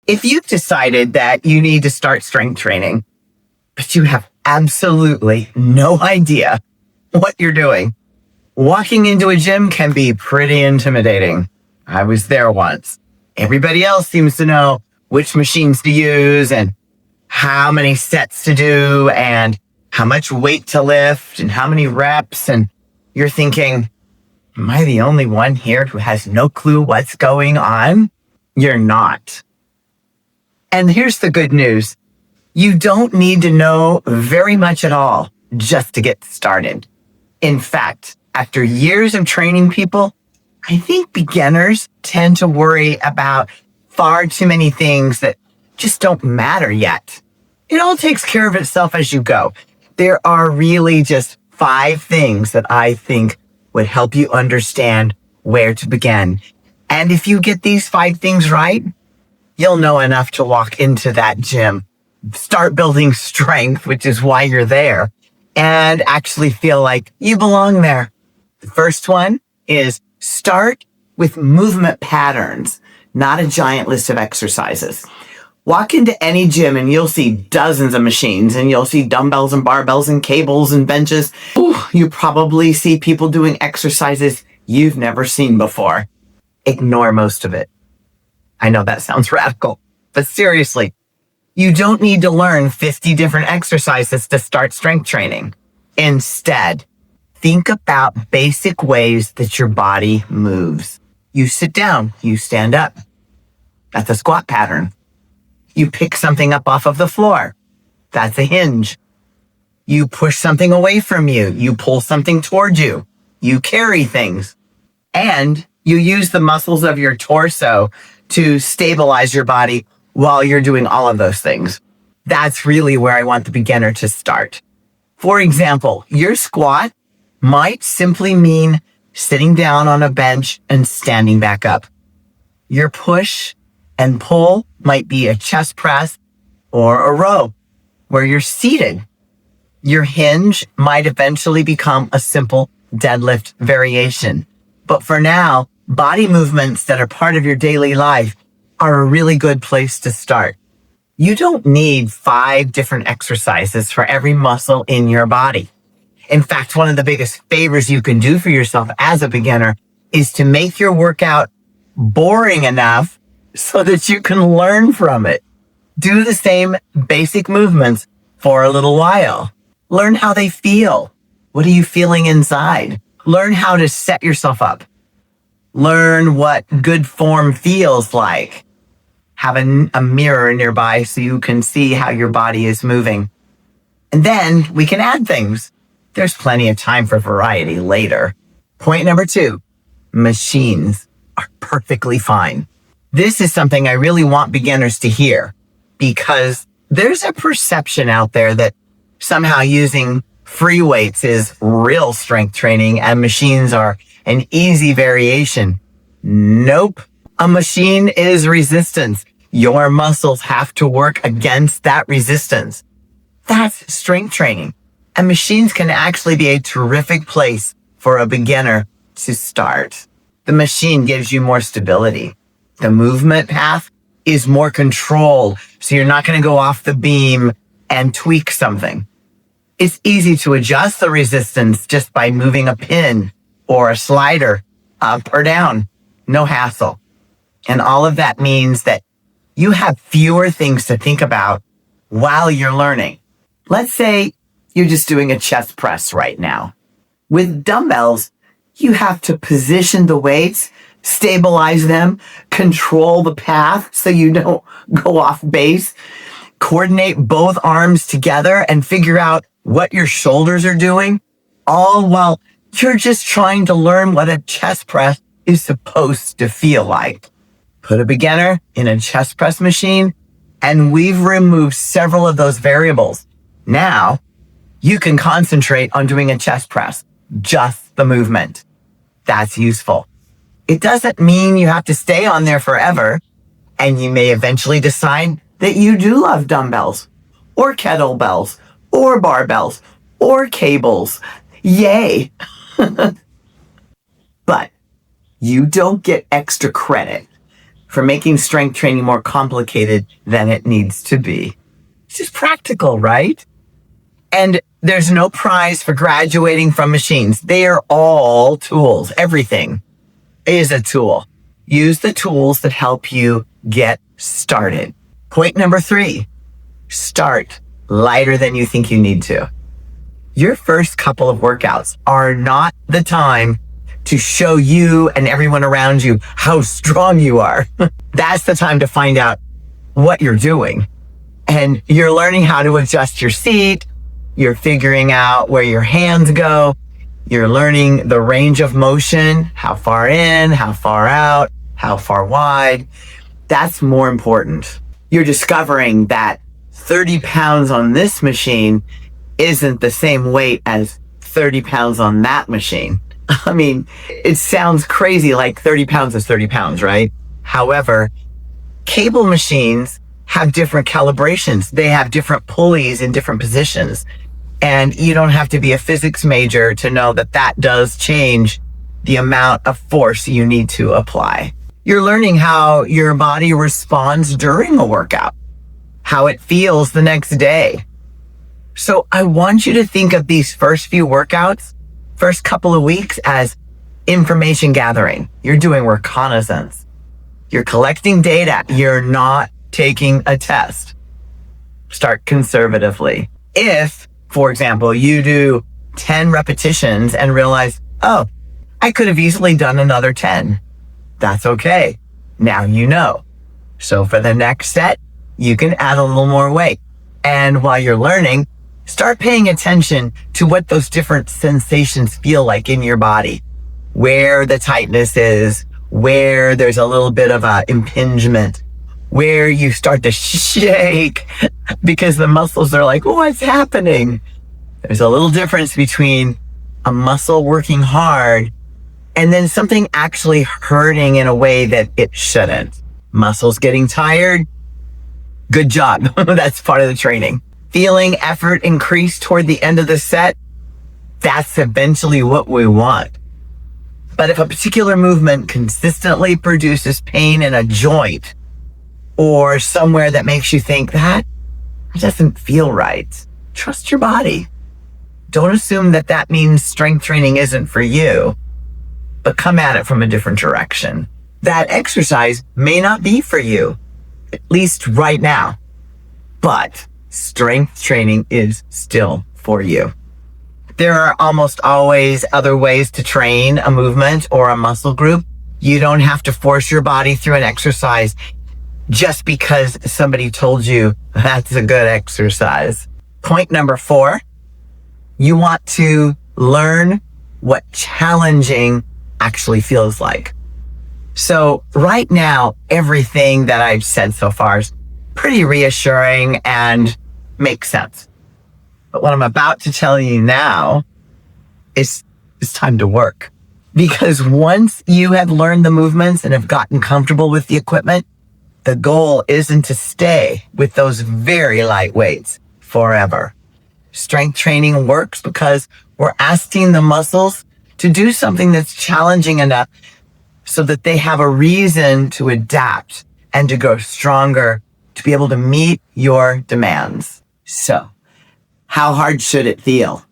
If you've decided that you need to start strength training, but you have absolutely no idea what you're doing, walking into a gym can be pretty intimidating. I was there once. Everybody else seems to know which machines to use and how many sets to do and how much weight to lift and how many reps. And you're thinking, am I the only one here who has no clue what's going on? You're not. And here's the good news. You don't need to know very much at all just to get started. In fact, after years of training people, I think beginners tend to worry about far too many things that just don't matter yet. It all takes care of itself as you go. There are really just 5 things that I think would help you understand where to begin. And if you get these 5 things right, you'll know enough to walk into that gym, start building strength, which is why you're there, and actually feel like you belong there. The first one is start with movement patterns, not a giant list of exercises. Walk into any gym and you'll see dozens of machines and you'll see dumbbells and barbells and cables and benches. Ooh, you probably see people doing exercises you've never seen before. Ignore most of it. I know that sounds radical, but seriously, you don't need to learn 50 different exercises to start strength training. Instead, think about basic ways that your body moves. You sit down, you stand up. That's a squat pattern. You pick something up off of the floor. That's a hinge. You push something away from you. You pull something toward you. You carry things. And you use the muscles of your torso to stabilize your body while you're doing all of those things. That's really where I want the beginner to start. For example, your squat might simply mean sitting down on a bench and standing back up. Your push and pull might be a chest press or a row where you're seated. Your hinge might eventually become a simple deadlift variation. But for now, body movements that are part of your daily life are a really good place to start. You don't need 5 different exercises for every muscle in your body. In fact, one of the biggest favors you can do for yourself as a beginner is to make your workout boring enough so that you can learn from it. Do the same basic movements for a little while. Learn how they feel. What are you feeling inside? Learn how to set yourself up. Learn what good form feels like. Have a mirror nearby so you can see how your body is moving. And then we can add things. There's plenty of time for variety later. Point number 2, machines are perfectly fine. This is something I really want beginners to hear because there's a perception out there that somehow using free weights is real strength training and machines are an easy variation. Nope. A machine is resistance. Your muscles have to work against that resistance. That's strength training. And machines can actually be a terrific place for a beginner to start. The machine gives you more stability. The movement path is more controlled, so you're not going to go off the beam and tweak something. It's easy to adjust the resistance just by moving a pin or a slider up or down. No hassle. And all of that means that you have fewer things to think about while you're learning. Let's say you're just doing a chest press right now. With dumbbells, you have to position the weights, stabilize them, control the path so you don't go off base, coordinate both arms together and figure out what your shoulders are doing, all while you're just trying to learn what a chest press is supposed to feel like. Put a beginner in a chest press machine, and we've removed several of those variables. Now, you can concentrate on doing a chest press, just the movement. That's useful. It doesn't mean you have to stay on there forever, and you may eventually decide that you do love dumbbells, or kettlebells, or barbells, or cables. Yay! But you don't get extra credit for making strength training more complicated than it needs to be. It's just practical, right? And there's no prize for graduating from machines. They are all tools. Everything is a tool. Use the tools that help you get started. Point number 3, start lighter than you think you need to. Your first couple of workouts are not the time to show you and everyone around you how strong you are. That's the time to find out what you're doing. And you're learning how to adjust your seat. You're figuring out where your hands go. You're learning the range of motion, how far in, how far out, how far wide. That's more important. You're discovering that 30 pounds on this machine isn't the same weight as 30 pounds on that machine. I mean, it sounds crazy, like 30 pounds is 30 pounds, right? However, cable machines have different calibrations. They have different pulleys in different positions. And you don't have to be a physics major to know that that does change the amount of force you need to apply. You're learning how your body responds during a workout, how it feels the next day. So I want you to think of these first few workouts, first couple of weeks, as information gathering. You're doing reconnaissance. You're collecting data. You're not taking a test. Start conservatively. If, for example, you do 10 repetitions and realize, oh, I could have easily done another 10. That's okay. Now you know. So for the next set, you can add a little more weight. And while you're learning, start paying attention to what those different sensations feel like in your body, where the tightness is, where there's a little bit of a impingement, where you start to shake because the muscles are like, what's happening? There's a little difference between a muscle working hard and then something actually hurting in a way that it shouldn't. Muscles getting tired. Good job. That's part of the training. Feeling effort increase toward the end of the set. That's eventually what we want. But if a particular movement consistently produces pain in a joint or somewhere that makes you think that doesn't feel right, trust your body. Don't assume that that means strength training isn't for you, but come at it from a different direction. That exercise may not be for you, at least right now, but strength training is still for you. There are almost always other ways to train a movement or a muscle group. You don't have to force your body through an exercise just because somebody told you that's a good exercise. Point number 4, you want to learn what challenging actually feels like. So right now, everything that I've said so far is pretty reassuring and makes sense. But what I'm about to tell you now is it's time to work. Because once you have learned the movements and have gotten comfortable with the equipment, the goal isn't to stay with those very light weights forever. Strength training works because we're asking the muscles to do something that's challenging enough so that they have a reason to adapt and to grow stronger to be able to meet your demands. So, how hard should it feel?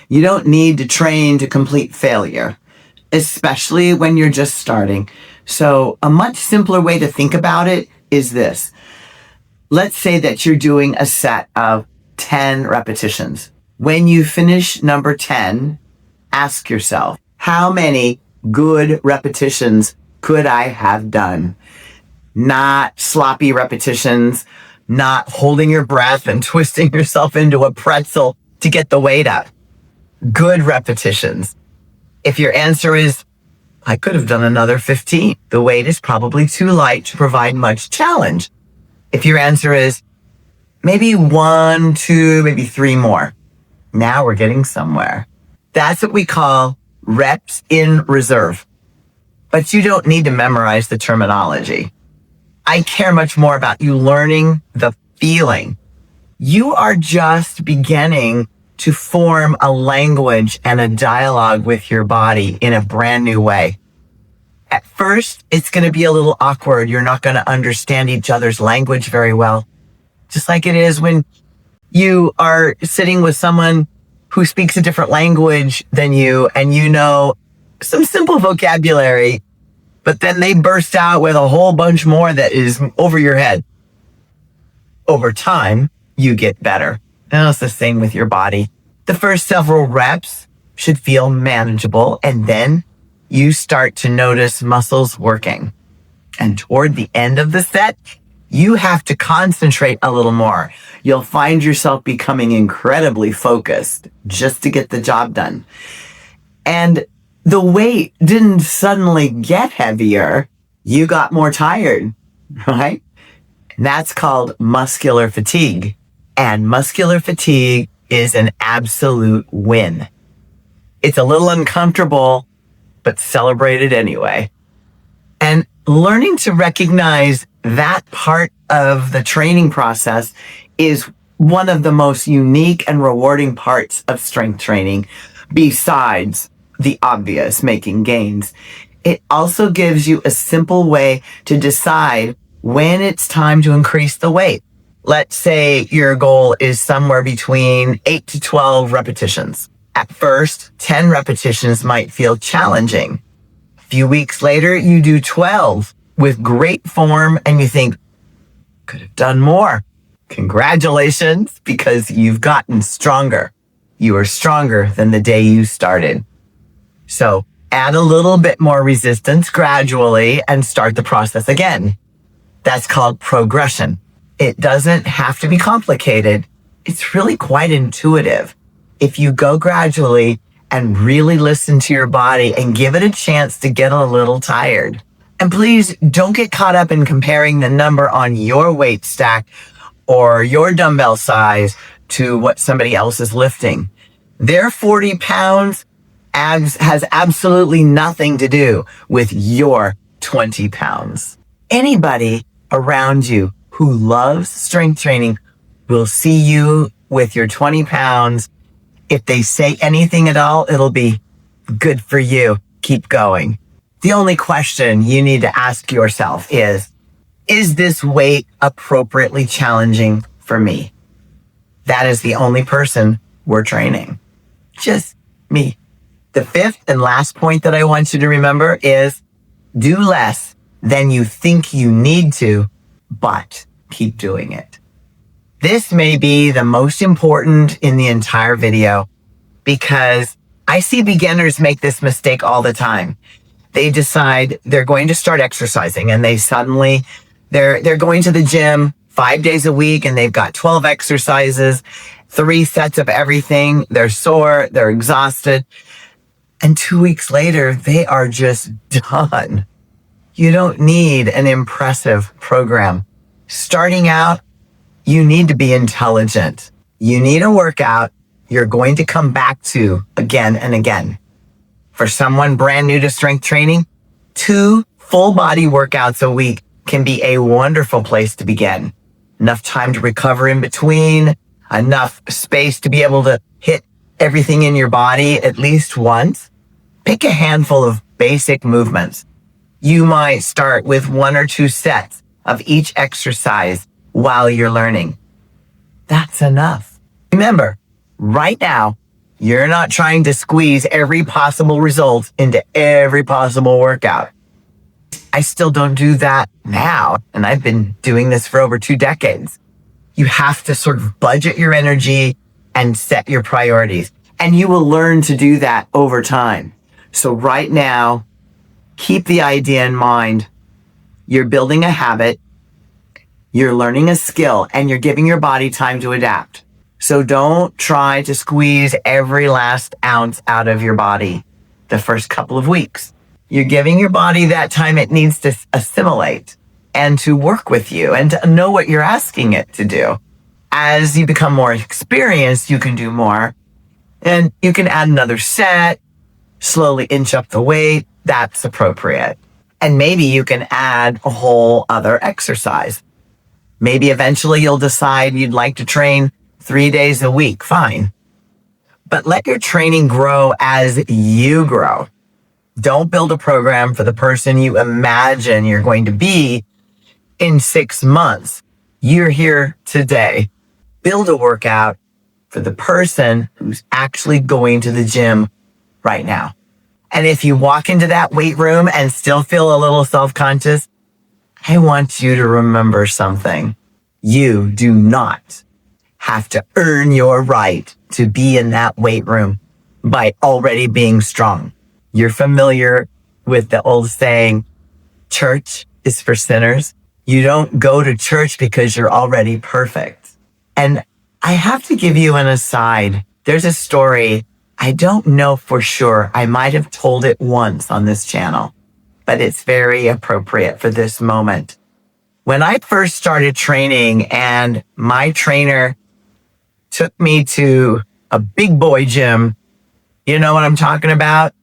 You don't need to train to complete failure, especially when you're just starting. So a much simpler way to think about it is this. Let's say that you're doing a set of 10 repetitions. When you finish number 10, ask yourself, how many good repetitions could I have done? Not sloppy repetitions, not holding your breath and twisting yourself into a pretzel to get the weight up. Good repetitions. If your answer is, I could have done another 15, the weight is probably too light to provide much challenge. If your answer is, maybe 1, 2, maybe 3 more, now we're getting somewhere. That's what we call reps in reserve. But you don't need to memorize the terminology. I care much more about you learning the feeling. You are just beginning to form a language and a dialogue with your body in a brand new way. At first, it's going to be a little awkward. You're not going to understand each other's language very well. Just like it is when you are sitting with someone who speaks a different language than you and you know some simple vocabulary, but then they burst out with a whole bunch more that is over your head. Over time, you get better. And it's the same with your body. The first several reps should feel manageable, and then you start to notice muscles working. And toward the end of the set, you have to concentrate a little more. You'll find yourself becoming incredibly focused just to get the job done. And the weight didn't suddenly get heavier. You got more tired, right? And that's called muscular fatigue. And muscular fatigue is an absolute win. It's a little uncomfortable, but celebrate it anyway. And learning to recognize that part of the training process is one of the most unique and rewarding parts of strength training, besides the obvious making gains. It also gives you a simple way to decide when it's time to increase the weight. Let's say your goal is somewhere between 8 to 12 repetitions. At first, 10 repetitions might feel challenging. A few weeks later, you do 12 with great form and you think, could have done more. Congratulations, because you've gotten stronger. You are stronger than the day you started. So add a little bit more resistance gradually and start the process again. That's called progression. It doesn't have to be complicated. It's really quite intuitive. If you go gradually and really listen to your body and give it a chance to get a little tired. And please don't get caught up in comparing the number on your weight stack or your dumbbell size to what somebody else is lifting. Their 40 pounds has absolutely nothing to do with your 20 pounds. Anybody around you who loves strength training will see you with your 20 pounds. If they say anything at all, it'll be good for you. Keep going. The only question you need to ask yourself is this weight appropriately challenging for me? That is the only person we're training. Just me. The fifth and last point that I want you to remember is do less than you think you need to, but keep doing it. This may be the most important in the entire video because I see beginners make this mistake all the time. They decide they're going to start exercising and they're going to the gym 5 days a week and they've got 12 exercises, 3 sets of everything. They're sore, they're exhausted. And 2 weeks later, they are just done. You don't need an impressive program. Starting out, you need to be intelligent. You need a workout you're going to come back to again and again. For someone brand new to strength training, 2 full body workouts a week can be a wonderful place to begin. Enough time to recover in between, enough space to be able to hit everything in your body at least once. Pick a handful of basic movements. You might start with 1 or 2 sets of each exercise while you're learning. That's enough. Remember, right now, you're not trying to squeeze every possible result into every possible workout. I still don't do that now, and I've been doing this for over 2 decades. You have to sort of budget your energy and set your priorities, and you will learn to do that over time. So right now, keep the idea in mind. You're building a habit, you're learning a skill, and you're giving your body time to adapt. So don't try to squeeze every last ounce out of your body the first couple of weeks. You're giving your body that time it needs to assimilate and to work with you and to know what you're asking it to do. As you become more experienced, you can do more and you can add another set, slowly inch up the weight. That's appropriate. And maybe you can add a whole other exercise. Maybe eventually you'll decide you'd like to train 3 days a week. Fine. But let your training grow as you grow. Don't build a program for the person you imagine you're going to be in 6 months. You're here today. Build a workout for the person who's actually going to the gym right now. And if you walk into that weight room and still feel a little self-conscious, I want you to remember something. You do not have to earn your right to be in that weight room by already being strong. You're familiar with the old saying, church is for sinners. You don't go to church because you're already perfect. And I have to give you an aside. There's a story. I don't know for sure. I might have told it once on this channel, but it's very appropriate for this moment. When I first started training and my trainer took me to a big boy gym, you know what I'm talking about?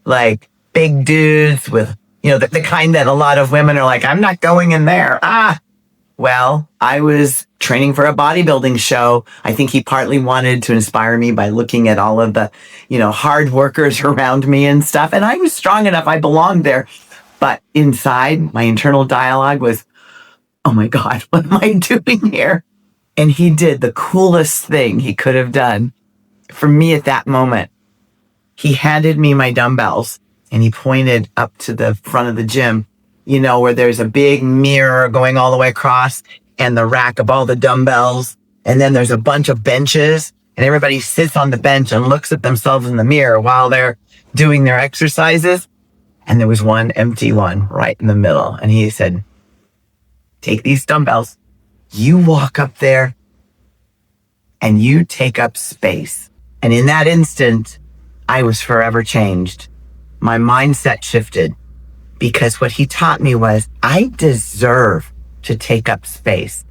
Like big dudes with, the kind that a lot of women are like, I'm not going in there. Well, I was training for a bodybuilding show. I think he partly wanted to inspire me by looking at all of the, hard workers around me and stuff. And I was strong enough. I belonged there. But inside, my internal dialogue was, oh my God, what am I doing here? And he did the coolest thing he could have done for me at that moment. He handed me my dumbbells and he pointed up to the front of the gym, where there's a big mirror going all the way across and the rack of all the dumbbells. And then there's a bunch of benches and everybody sits on the bench and looks at themselves in the mirror while they're doing their exercises. And there was one empty one right in the middle. And he said, take these dumbbells, you walk up there and you take up space. And in that instant, I was forever changed. My mindset shifted because what he taught me was I deserve to take up space.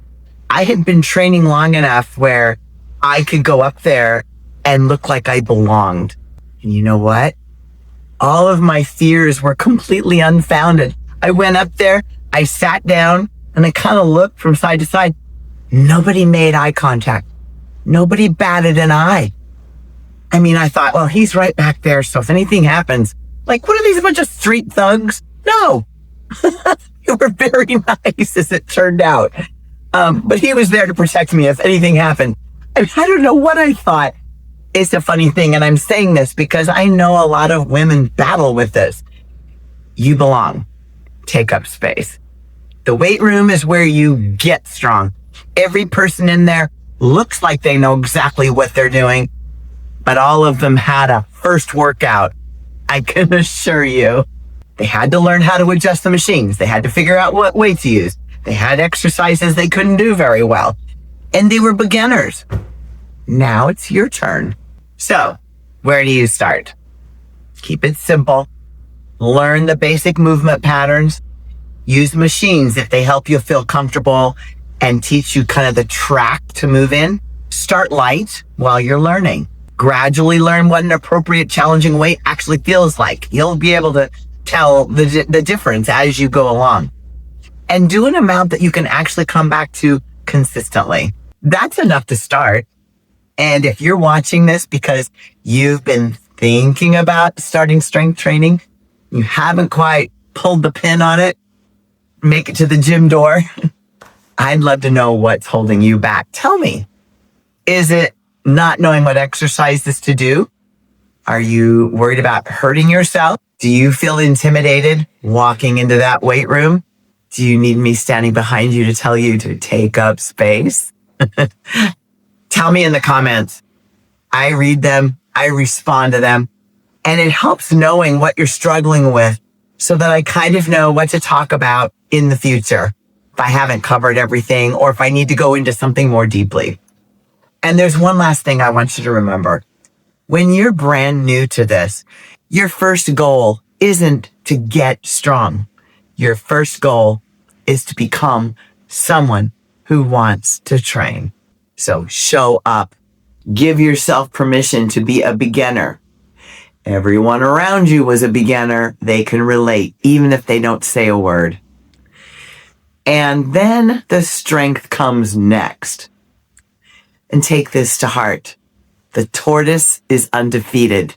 I had been training long enough where I could go up there and look like I belonged. And you know what? All of my fears were completely unfounded. I went up there, I sat down, and I kind of looked from side to side. Nobody made eye contact. Nobody batted an eye. I mean, I thought, well, he's right back there. So if anything happens, like, what are these, a bunch of street thugs? No. They were very nice, as it turned out. But he was there to protect me if anything happened. I don't know what I thought. It's a funny thing. And I'm saying this because I know a lot of women battle with this. You belong. Take up space. The weight room is where you get strong. Every person in there looks like they know exactly what they're doing, but all of them had a first workout. I can assure you. They had to learn how to adjust the machines. They had to figure out what weight to use. They had exercises they couldn't do very well. And they were beginners. Now it's your turn. So, where do you start? Keep it simple. Learn the basic movement patterns. Use machines if they help you feel comfortable and teach you kind of the track to move in. Start light while you're learning. Gradually learn what an appropriate challenging weight actually feels like. You'll be able to tell the difference as you go along. And do an amount that you can actually come back to consistently. That's enough to start. And if you're watching this because you've been thinking about starting strength training, you haven't quite pulled the pin on it, make it to the gym door, I'd love to know what's holding you back. Tell me, is it not knowing what exercises to do? Are you worried about hurting yourself? Do you feel intimidated walking into that weight room? Do you need me standing behind you to tell you to take up space? Tell me in the comments. I read them, I respond to them, and it helps knowing what you're struggling with so that I kind of know what to talk about in the future if I haven't covered everything or if I need to go into something more deeply. And there's one last thing I want you to remember. When you're brand new to this, your first goal isn't to get strong. Your first goal is to become someone who wants to train. So show up. Give yourself permission to be a beginner. Everyone around you was a beginner. They can relate, even if they don't say a word. And then the strength comes next. And take this to heart. The tortoise is undefeated.